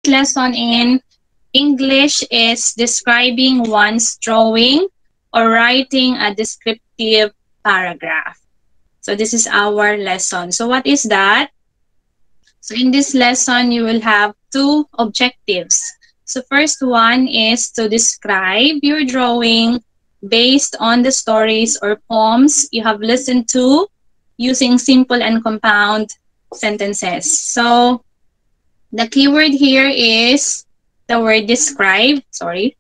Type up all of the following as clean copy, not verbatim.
lesson in English is describing one's drawing or writing a descriptive paragraph. So this is our lesson. So what is that? So in this lesson, you will have two objectives. So first one is to describe your drawing based on the stories or poems you have listened to using simple and compound sentences. So the keyword here is the word describe. Sorry.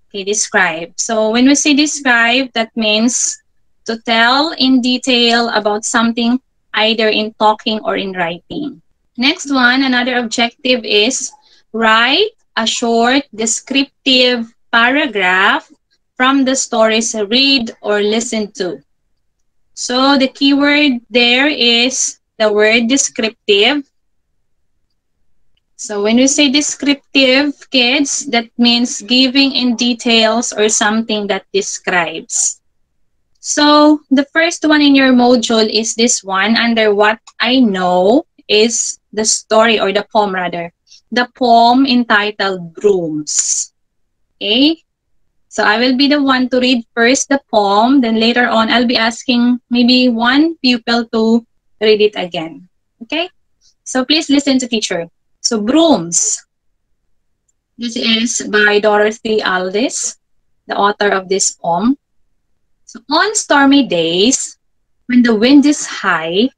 Okay, describe. So when we say describe, that means to tell in detail about something either in talking or in writing. Next one, another objective is write a short descriptive paragraph from the stories read or listen to. So the keyword there is the word descriptive. So when we say descriptive, kids, that means giving in details or something that describes. So the first one in your module is this one, under what I know is the story or the poem rather. The poem entitled Brooms. Okay? So I will be the one to read first the poem, then later on I'll be asking maybe one pupil to read it again. Okay? So please listen to teacher. So Brooms. This is by Dorothy Aldis, the author of this poem. So on stormy days, when the wind is high,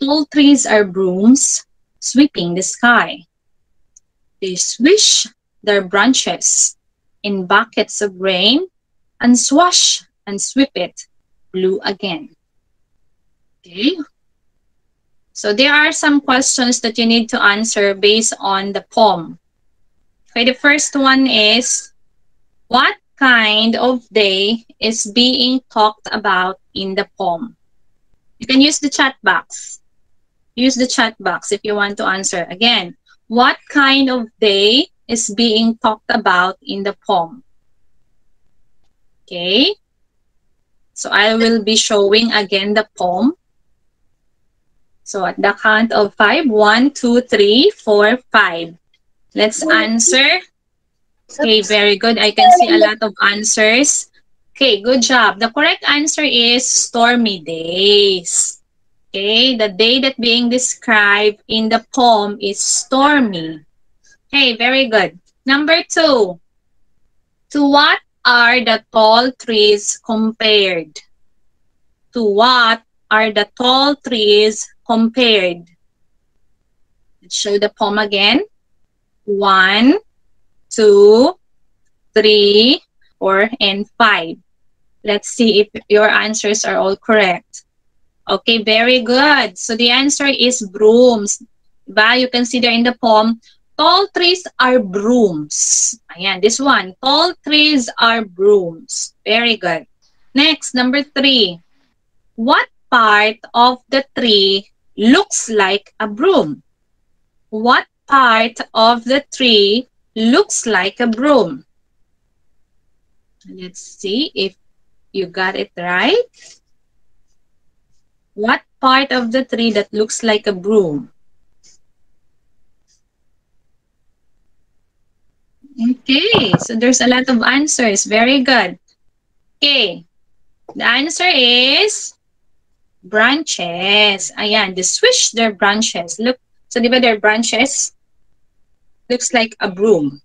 tall trees are brooms sweeping the sky. They swish their branches in buckets of rain and swash and sweep it blue again. Okay. So there are some questions that you need to answer based on the poem. Okay, the first one is, what kind of day is being talked about in the poem? You can use the chat box. Use the chat box if you want to answer. Again, what kind of day is being talked about in the poem? Okay. So I will be showing again the poem. So at the count of 5, 1, 2, 3, 4, 5. Let's answer. Okay, very good. I can see a lot of answers. Okay, good job. The correct answer is stormy days. Okay, the day that being described in the poem is stormy. Okay, very good. Number 2. To what are the tall trees compared? To what are the tall trees compared? Let's show the poem again. 1, 2, 3, 4, and 5. Let's see if your answers are all correct. Okay, very good. So the answer is brooms. Diba? You can see there in the poem, tall trees are brooms. Ayan, this one. Tall trees are brooms. Very good. Next, number 3. What part of the tree looks like a broom? What part of the tree looks like a broom? Let's see if you got it right. What part of the tree that looks like a broom? Okay, so there's a lot of answers. Very good. Okay, the answer is branches. Ayan, they swish their branches. Look, so diba their branches looks like a broom.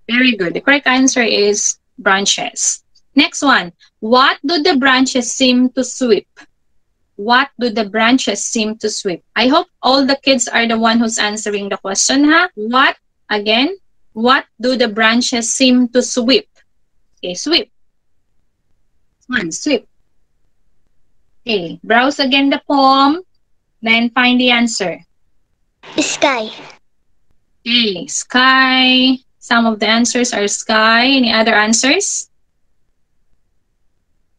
Very good. The correct answer is branches. Next one. What do the branches seem to sweep? What do the branches seem to sweep? I hope all the kids are the one who's answering the question, huh? What, again, what do the branches seem to sweep? Okay, sweep. One, sweep. Okay, browse again the poem, then find the answer. Sky. Okay, sky. Some of the answers are sky. Any other answers?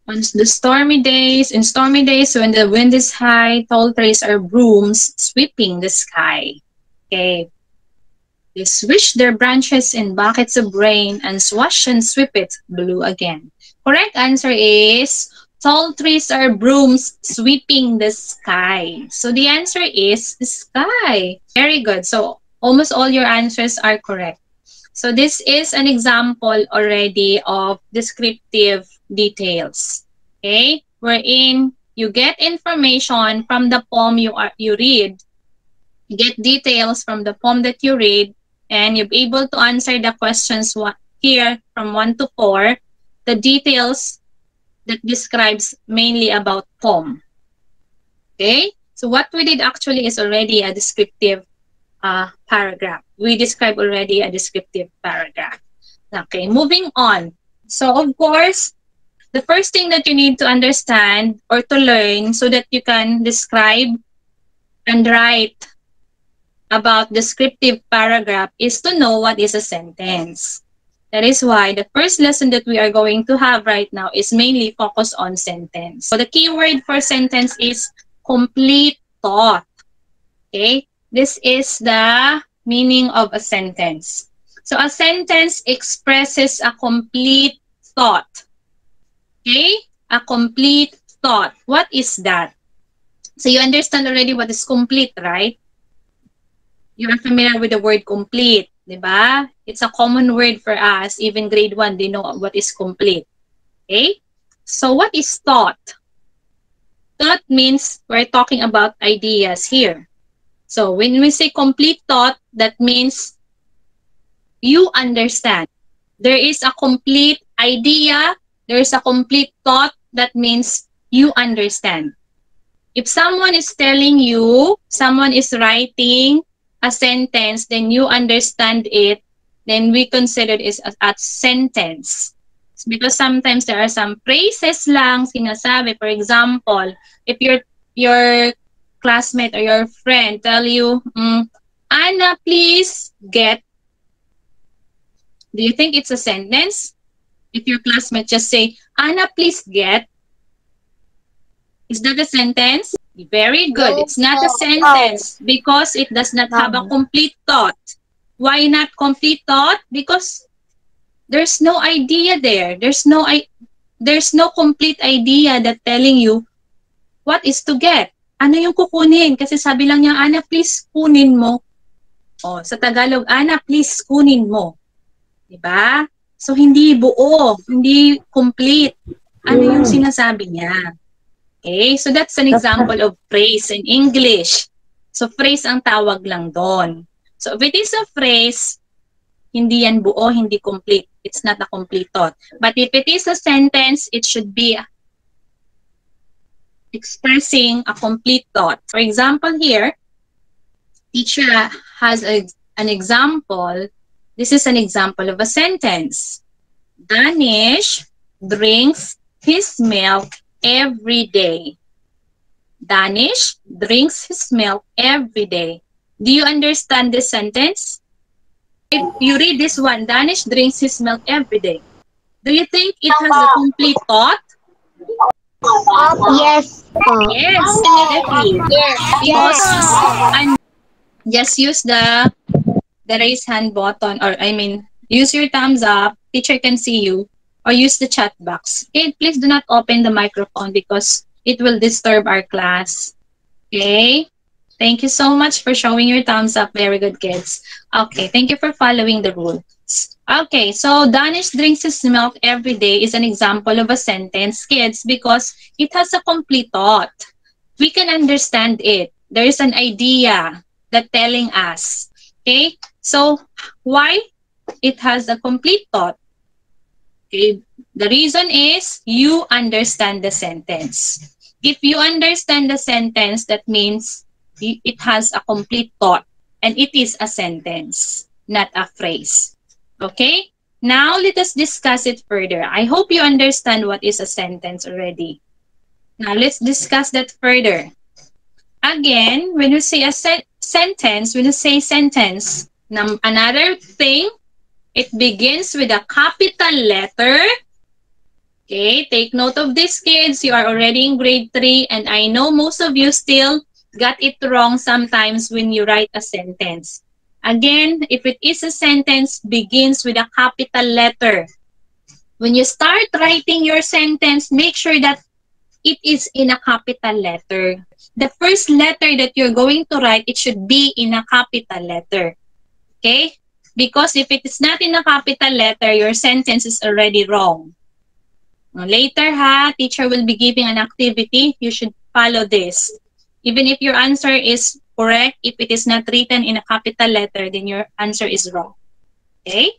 On the stormy days, in stormy days when the wind is high, tall trees are brooms sweeping the sky. Okay. They swish their branches in buckets of rain and swash and sweep it blue again. Correct answer is tall trees are brooms sweeping the sky. So the answer is sky. Very good. So almost all your answers are correct. So this is an example already of descriptive details. Okay? Wherein you get information from the poem you read, you get details from the poem that you read, and you'll be able to answer the questions here from 1 to 4, the details that describes mainly about poem. Okay? So what we did actually is already a descriptive paragraph. We described already a descriptive paragraph. Okay, moving on. So of course, the first thing that you need to understand or to learn so that you can describe and write about descriptive paragraph is to know what is a sentence. That is why the first lesson that we are going to have right now is mainly focused on sentence. So the key word for sentence is complete thought. Okay, this is the meaning of a sentence. So a sentence expresses a complete thought. Okay, a complete thought. What is that? So you understand already what is complete, right? You are familiar with the word complete, di ba? It's a common word for us. Even grade 1, they know what is complete. Okay? So what is thought? Thought means we're talking about ideas here. So when we say complete thought, that means you understand. There is a complete idea, there is a complete thought, that means you understand. If someone is telling you, someone is writing a sentence, then you understand it, then we consider it as a sentence. Because sometimes there are some phrases lang sinasabi. For example, if your classmate or your friend tell you, Anna, please get. Do you think it's a sentence? If your classmate just say, Anna, please get. Is that a sentence? Very good. It's not a sentence because it does not have a complete thought. Why not complete thought? Because there's no idea there. There's no complete idea that telling you what is to get. Ano yung kukunin? Kasi sabi lang niya, Ana, please kunin mo. O, sa Tagalog, Ana, please kunin mo. Diba? So, hindi buo, hindi complete. Ano yung sinasabi niya? Okay, so that's an example of phrase in English. So, phrase ang tawag lang doon. So, if it is a phrase, hindi yan buo, hindi complete. It's not a complete thought. But if it is a sentence, it should be expressing a complete thought. For example here, teacher has an example. This is an example of a sentence. Danish drinks his milk every day. Danish drinks his milk every day. Do you understand this sentence? If you read this one, Danish drinks his milk every day. Do you think it has a complete thought? Yes. Yes, definitely. Yes. Because and just use the raise hand button, or I mean, use your thumbs up. Teacher can see you, or use the chat box. Okay, please do not open the microphone because it will disturb our class. Okay. Thank you so much for showing your thumbs up. Very good, kids. Okay, thank you for following the rules. Okay, so Danish drinks his milk every day is an example of a sentence, kids, because it has a complete thought. We can understand it. There is an idea that telling us. Okay, so why it has a complete thought? Okay, the reason is you understand the sentence. If you understand the sentence, that means it has a complete thought, and it is a sentence, not a phrase. Okay? Now, let us discuss it further. I hope you understand what is a sentence already. Now, let's discuss that further. Again, when you say a sentence, when you say sentence, another thing, it begins with a capital letter. Okay, take note of this, kids. You are already in grade 3, and I know most of you still got it wrong sometimes when you write a sentence. Again, if it is a sentence, begins with a capital letter. When you start writing your sentence, make sure that it is in a capital letter. The first letter that you're going to write, it should be in a capital letter. Okay? Because if it is not in a capital letter, your sentence is already wrong. Later, teacher will be giving an activity. You should follow this. Even if your answer is correct, if it is not written in a capital letter, then your answer is wrong. Okay?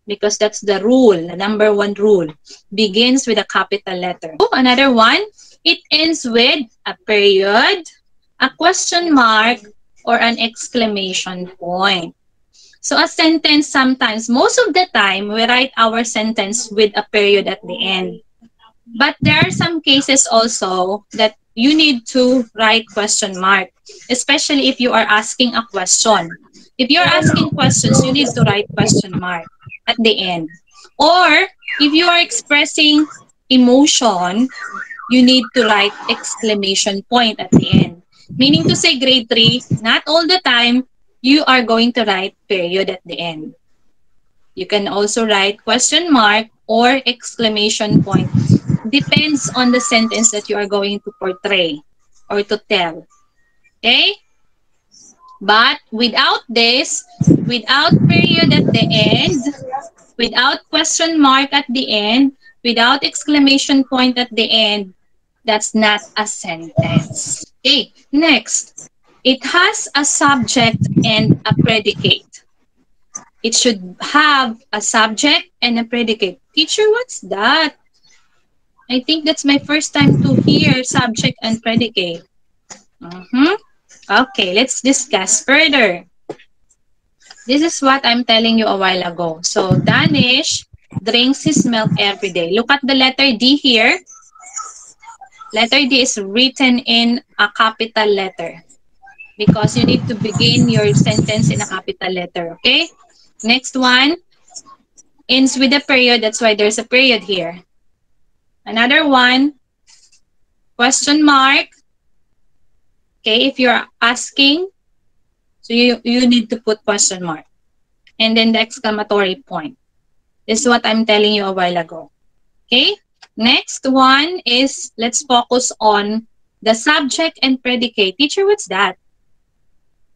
Because that's the rule, the number one rule. Begins with a capital letter. Another one, it ends with a period, a question mark, or an exclamation point. So a sentence sometimes, most of the time, we write our sentence with a period at the end. But there are some cases also that you need to write question mark, especially if you are asking a question. If you're asking questions, you need to write question mark at the end. Or if you are expressing emotion, you need to write exclamation point at the end. Meaning to say grade 3, not all the time, you are going to write period at the end. You can also write question mark or exclamation point. Depends on the sentence that you are going to portray or to tell. Okay? But without this, without period at the end, without question mark at the end, without exclamation point at the end, that's not a sentence. Okay, next. It has a subject and a predicate. It should have a subject and a predicate. Teacher, what's that? I think that's my first time to hear subject and predicate. Okay, let's discuss further. This is what I'm telling you a while ago. So, Danish drinks his milk every day. Look at the letter D here. Letter D is written in a capital letter because you need to begin your sentence in a capital letter, okay? Next one ends with a period. That's why there's a period here. Another one, question mark. Okay, if you're asking, so you need to put question mark. And then the exclamatory point. This is what I'm telling you a while ago. Okay, next one is, let's focus on the subject and predicate. Teacher, what's that?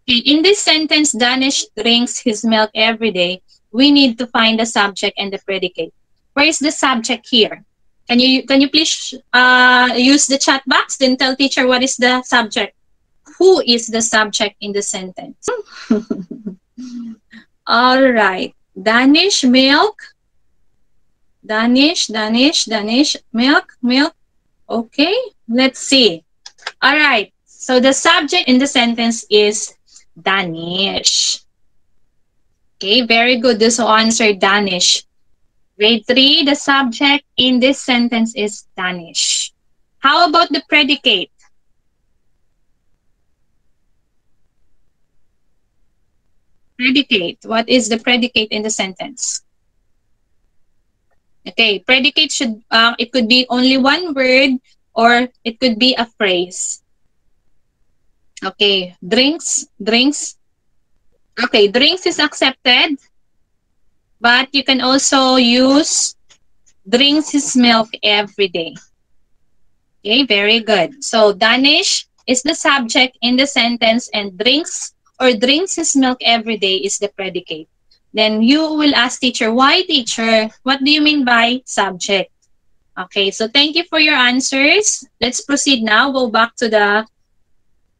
Okay, in this sentence, Danish drinks his milk every day. We need to find the subject and the predicate. Where is the subject here? Can you please use the chat box? Then tell teacher what is the subject. Who is the subject in the sentence? All right. Danish milk. Danish, milk. Okay, let's see. All right. So the subject in the sentence is Danish. Okay, very good. This will answer Danish. Grade 3, the subject in this sentence is Danish. How about the predicate? Predicate. What is the predicate in the sentence? Okay, predicate should, it could be only one word or it could be a phrase. Okay, drinks. Okay, drinks is accepted, but you can also use drinks his milk every day. Okay, very good. So, Danish is the subject in the sentence and drinks his milk every day is the predicate. Then you will ask teacher, why teacher? What do you mean by subject? Okay, so thank you for your answers. Let's proceed now. Go back to the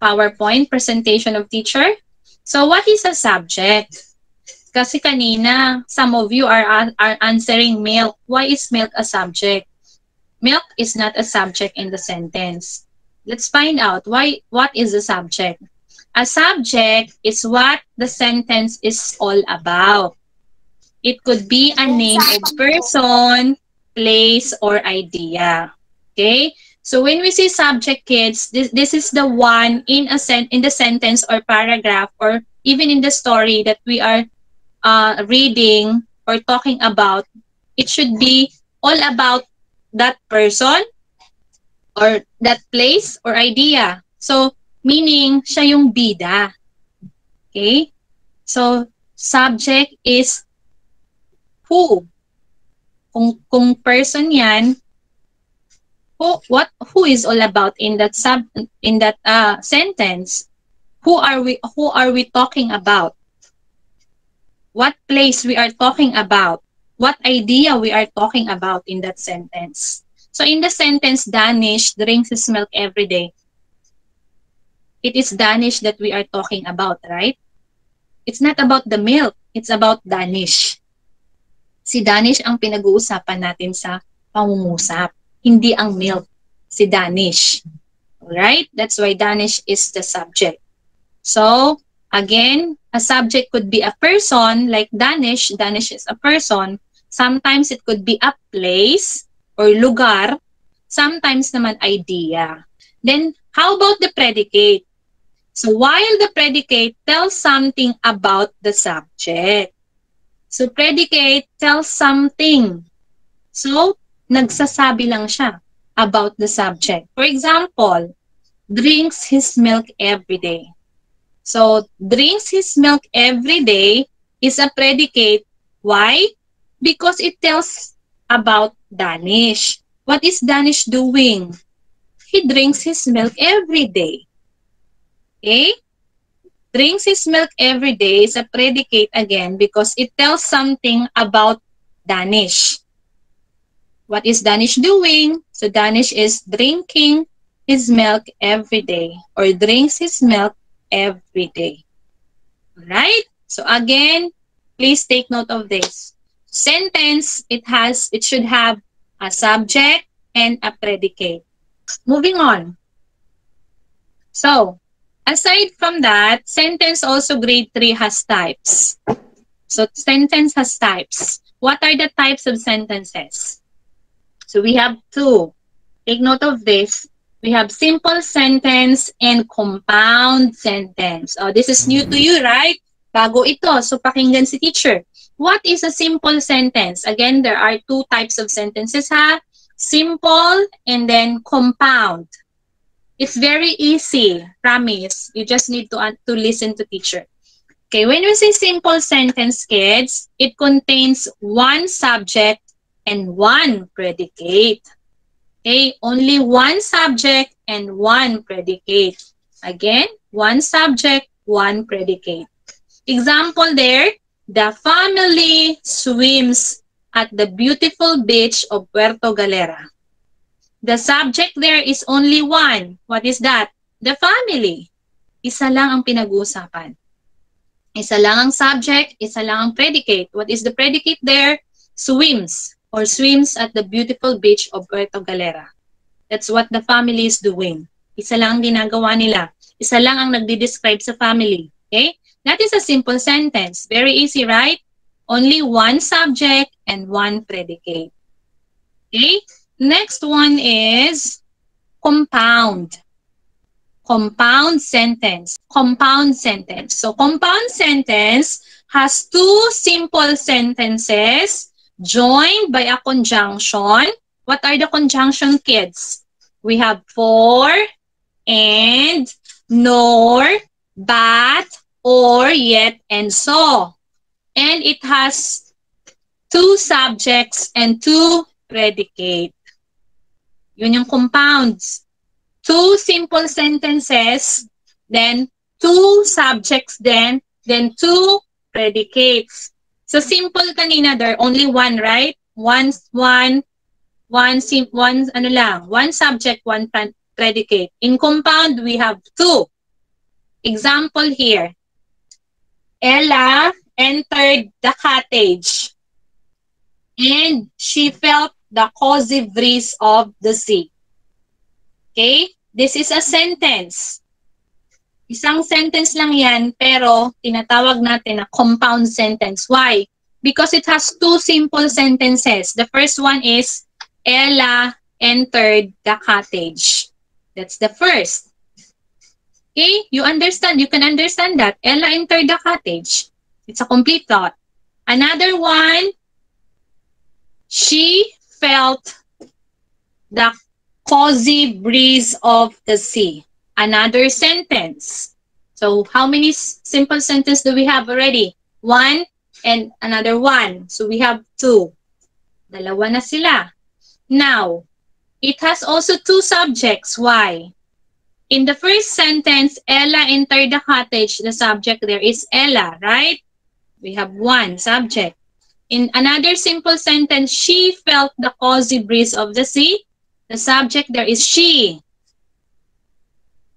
PowerPoint presentation of teacher. So what is a subject? Kasi kanina, some of you are answering milk. Why is milk a subject? Milk is not a subject in the sentence. Let's find out what is the subject. A subject is what the sentence is all about. It could be a name of person, place, or idea. Okay? So when we say subject, kids, this is the one in the sentence or paragraph or even in the story that we are reading or talking about. It should be all about that person or that place or idea. So, meaning, siya yung bida. Okay? So, subject is who. Kung person yan, who is all about in that sentence? Who are we talking about? what place we are talking about, what idea we are talking about in that sentence. So in the sentence, Danish drinks his milk every day. It is Danish that we are talking about, right? It's not about the milk. It's about Danish. Si Danish ang pinag-uusapan natin sa pangungusap. Hindi ang milk. Si Danish. Alright? That's why Danish is the subject. So, again, a subject could be a person like Danish. Danish is a person. Sometimes it could be a place or lugar. Sometimes naman idea. Then, how about the predicate? So, while the predicate tells something about the subject. So, predicate tells something. So, nagsasabi lang siya about the subject. For example, drinks his milk every day. So, drinks his milk every day is a predicate. Why? Because it tells about Danish. What is Danish doing? He drinks his milk every day. Okay? Drinks his milk every day is a predicate again because it tells something about Danish. What is Danish doing? So Danish is drinking his milk every day or drinks his milk every day. Alright? So again, please take note of this. Sentence, it should have a subject and a predicate. Moving on. So, aside from that, sentence also grade 3 has types. So, sentence has types. What are the types of sentences? So, we have two. Take note of this. We have simple sentence and compound sentence. Oh, this is new to you, right? Bago ito. So, pakinggan si teacher. What is a simple sentence? Again, there are two types of sentences, ha? Simple and then compound. It's very easy, promise. You just need to listen to teacher. Okay, when we say simple sentence, kids, it contains one subject and one predicate. Okay, only one subject and one predicate. Again, one subject, one predicate. Example there, the family swims at the beautiful beach of Puerto Galera. The subject there is only one. What is that? The family. Isa lang ang pinag-uusapan. Isa lang ang subject, isa lang ang predicate. What is the predicate there? Swims or swims at the beautiful beach of Puerto Galera. That's what the family is doing. Isa lang ang ginagawa nila. Isa lang ang nagdi-describe sa family. Okay? That is a simple sentence. Very easy, right? Only one subject and one predicate. Okay? Next one is compound. Compound sentence. Compound sentence. So, compound sentence has two simple sentences joined by a conjunction. What are the conjunction, kids? We have for, and, nor, but, or, yet, and so. And it has two subjects and two predicates. Yun yung compounds. Two simple sentences, then two subjects, then two predicates. So simple kanina, there only one, right? One subject, one predicate. In compound, we have two. Example here. Ella entered the cottage and she felt the cozy breeze of the sea. Okay? This is a sentence. Isang sentence lang yan, pero tinatawag natin na compound sentence. Why? Because it has two simple sentences. The first one is, Ella entered the cottage. That's the first. Okay? You understand? You can understand that. Ella entered the cottage. It's a complete thought. Another one, she felt the cozy breeze of the sea. Another sentence. So how many simple sentences do we have already? One and another one. So we have two. Dalawa na sila. Now, it has also two subjects. Why? In the first sentence, Ella entered the cottage. The subject there is Ella, right? We have one subject. In another simple sentence, she felt the cozy breeze of the sea. The subject there is she.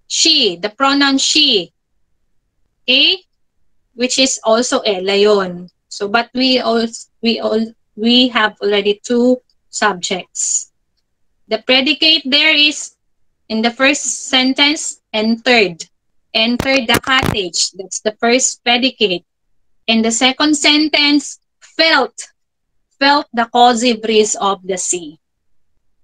She, the pronoun she. Okay? Which is also Ella yun. So, but we have already two subjects. The predicate there is in the first sentence, entered. Entered the cottage. That's the first predicate. In the second sentence, felt. Felt the cozy breeze of the sea.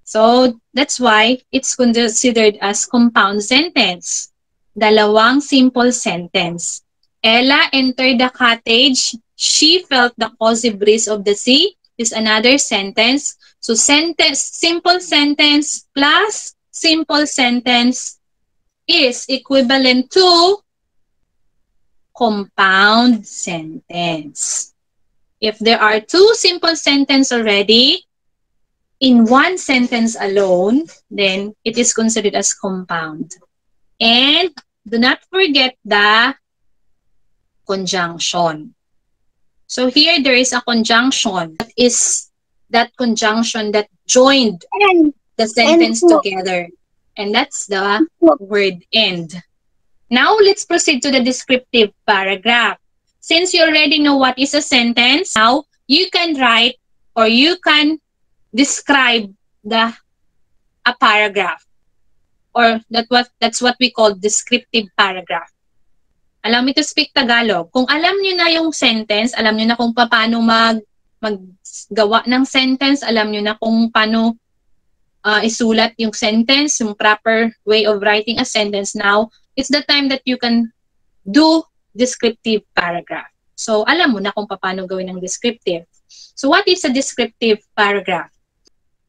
So, that's why it's considered as compound sentence. Dalawang simple sentence. Ella entered the cottage. She felt the cozy breeze of the sea is another sentence. So, simple sentence plus simple sentence is equivalent to compound sentence. If there are two simple sentences already, in one sentence alone, then it is considered as compound. And do not forget the conjunction. So here there is a conjunction. That is that conjunction that joined the sentence together. And that's the word end. Now let's proceed to the descriptive paragraph. Since you already know what is a sentence, now you can write or you can describe a paragraph, or that's what we call descriptive paragraph. Allow me to speak Tagalog. Kung alam niyo na yung sentence, alam niyo na kung paano maggawa ng sentence, alam niyo na kung paano isulat yung sentence, yung proper way of writing a sentence. Now it's the time that you can do descriptive paragraph. So alam mo na kung paano gawin ng descriptive. So what is a descriptive paragraph?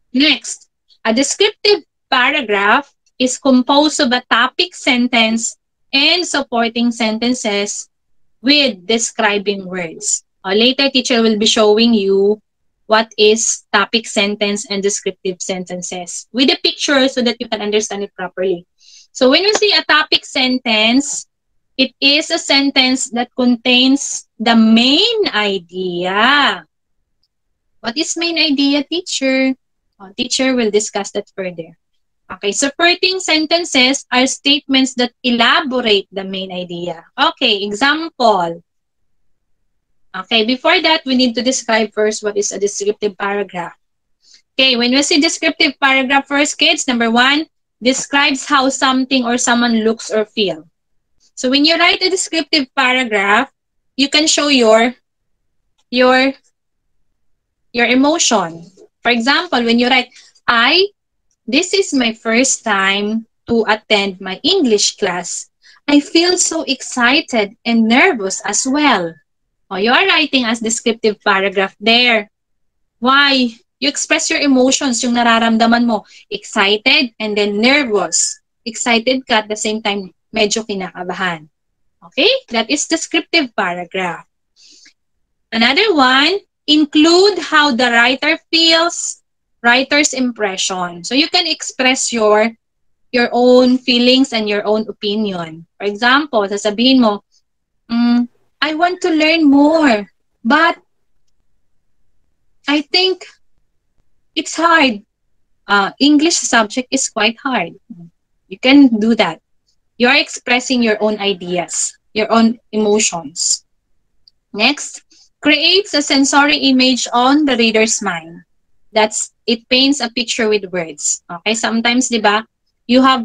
Next, a descriptive paragraph is composed of a topic sentence and supporting sentences with describing words. Later, teacher will be showing you what is topic sentence and descriptive sentences with a picture so that you can understand it properly. So when you see a topic sentence, it is a sentence that contains the main idea. What is main idea, teacher? Teacher will discuss that further. Okay, supporting sentences are statements that elaborate the main idea. Okay, example. Okay, before that, we need to describe first what is a descriptive paragraph. Okay, when we say descriptive paragraph first, kids, number one, describes how something or someone looks or feel. So when you write a descriptive paragraph, you can show your emotion. For example, when you write, this is my first time to attend my English class. I feel so excited and nervous as well. You are writing as descriptive paragraph there. Why? You express your emotions, yung nararamdaman mo. Excited and then nervous. Excited ka at the same time, medyo kinakabahan. Okay? That is descriptive paragraph. Another one, include how the writer feels, writer's impression. So you can express your own feelings and your own opinion. For example, sasabihin mo, I want to learn more, but I think it's hard. English subject is quite hard. You can do that. You are expressing your own ideas, your own emotions. Next, creates a sensory image on the reader's mind. It paints a picture with words. Okay, sometimes, di ba, you have,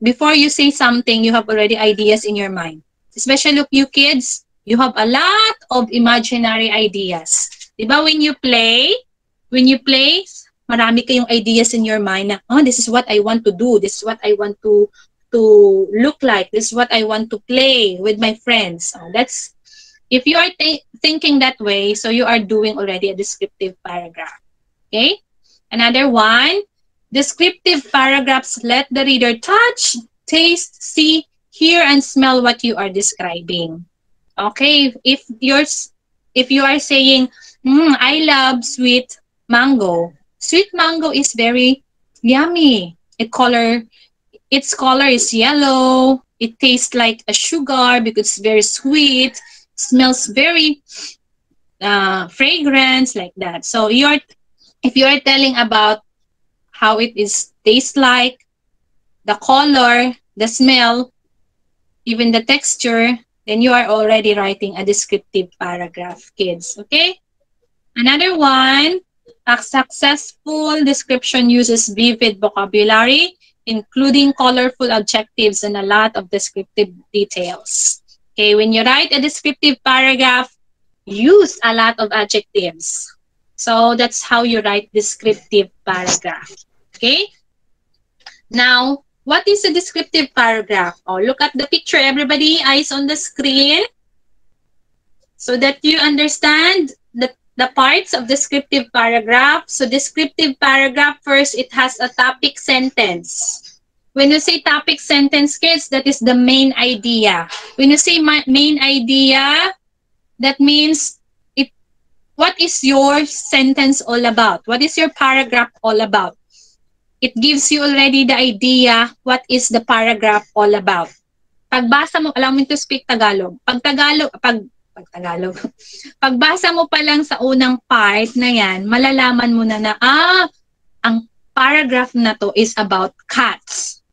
before you say something, you have already ideas in your mind. Especially if you kids, you have a lot of imaginary ideas. Di ba, when you play, marami kayong ideas in your mind na, this is what I want to do. This is what I want to look like. This is what I want to play with my friends. If you are thinking that way, so you are doing already a descriptive paragraph. Okay? Another one, descriptive paragraphs let the reader touch, taste, see, hear, and smell what you are describing. Okay? If you are saying, I love sweet mango. Sweet mango is very yummy. Its color is yellow. It tastes like a sugar because it's very sweet. smells very fragrance, like that. So if you are telling about how it is tastes like, the color, the smell, even the texture, then you are already writing a descriptive paragraph, kids. Okay? Another one, a successful description uses vivid vocabulary, including colorful adjectives and a lot of descriptive details. Okay, when you write a descriptive paragraph, use a lot of adjectives. So that's how you write descriptive paragraph. Okay? Now, what is a descriptive paragraph? Oh, look at the picture, everybody. Eyes on the screen. So that you understand the parts of descriptive paragraph. So descriptive paragraph, first, it has a topic sentence. When you say topic sentence, kids, that is the main idea. When you say main idea, that means what is your sentence all about? What is your paragraph all about? It gives you already the idea what is the paragraph all about. Pagbasa mo, allow me to speak Tagalog. Pagbasa mo pa lang sa unang part na yan, malalaman mo na ang paragraph na to is about cats.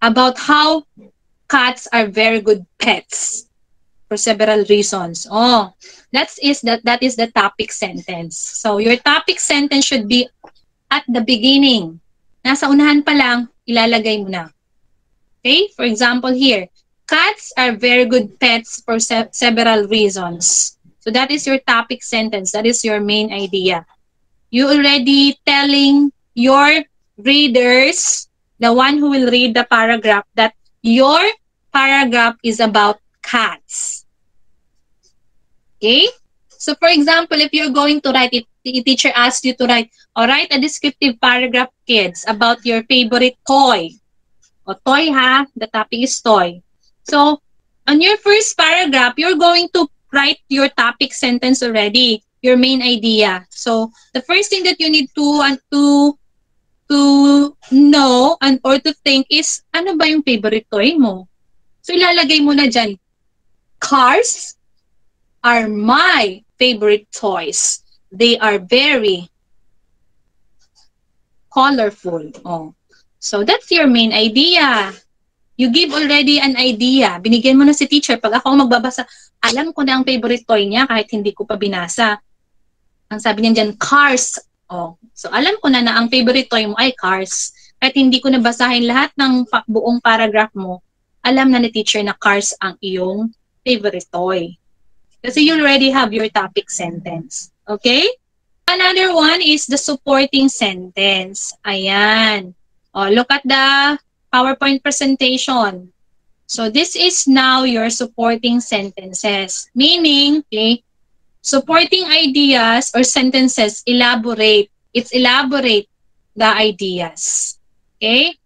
About how cats are very good pets for several reasons. Oh, that is the topic sentence. So your topic sentence should be at the beginning. Nasa unahan pa lang, ilalagay mo na. Okay? For example here, cats are very good pets for several reasons. So that is your topic sentence. That is your main idea. You already telling your readers, the one who will read the paragraph, that your paragraph is about cats. Okay? So for example, if you're going to write it, the teacher asks you to write a descriptive paragraph, kids, about your favorite toy. O toy ha, the topic is toy. So on your first paragraph, you're going to write your topic sentence already, your main idea. So the first thing that you need to know or to think is, ano ba yung favorite toy mo? So ilalagay mo na dyan, cars are my favorite toys. They are very colorful. Oh. So that's your main idea. You give already an idea. Binigyan mo na si teacher. Pag ako magbabasa, alam ko na ang favorite toy niya kahit hindi ko pa binasa. Ang sabi niya dyan, cars. Oh. So alam ko na ang favorite toy mo ay cars. Kahit hindi ko nabasahin lahat ng buong paragraph mo, alam na ni teacher na cars ang iyong favorite toy. Kasi you already have your topic sentence. Okay? Another one is the supporting sentence. Ayan. Oh, look at the PowerPoint presentation. So this is now your supporting sentences. Meaning, okay, supporting ideas or sentences elaborate. It's elaborate the ideas. Okay?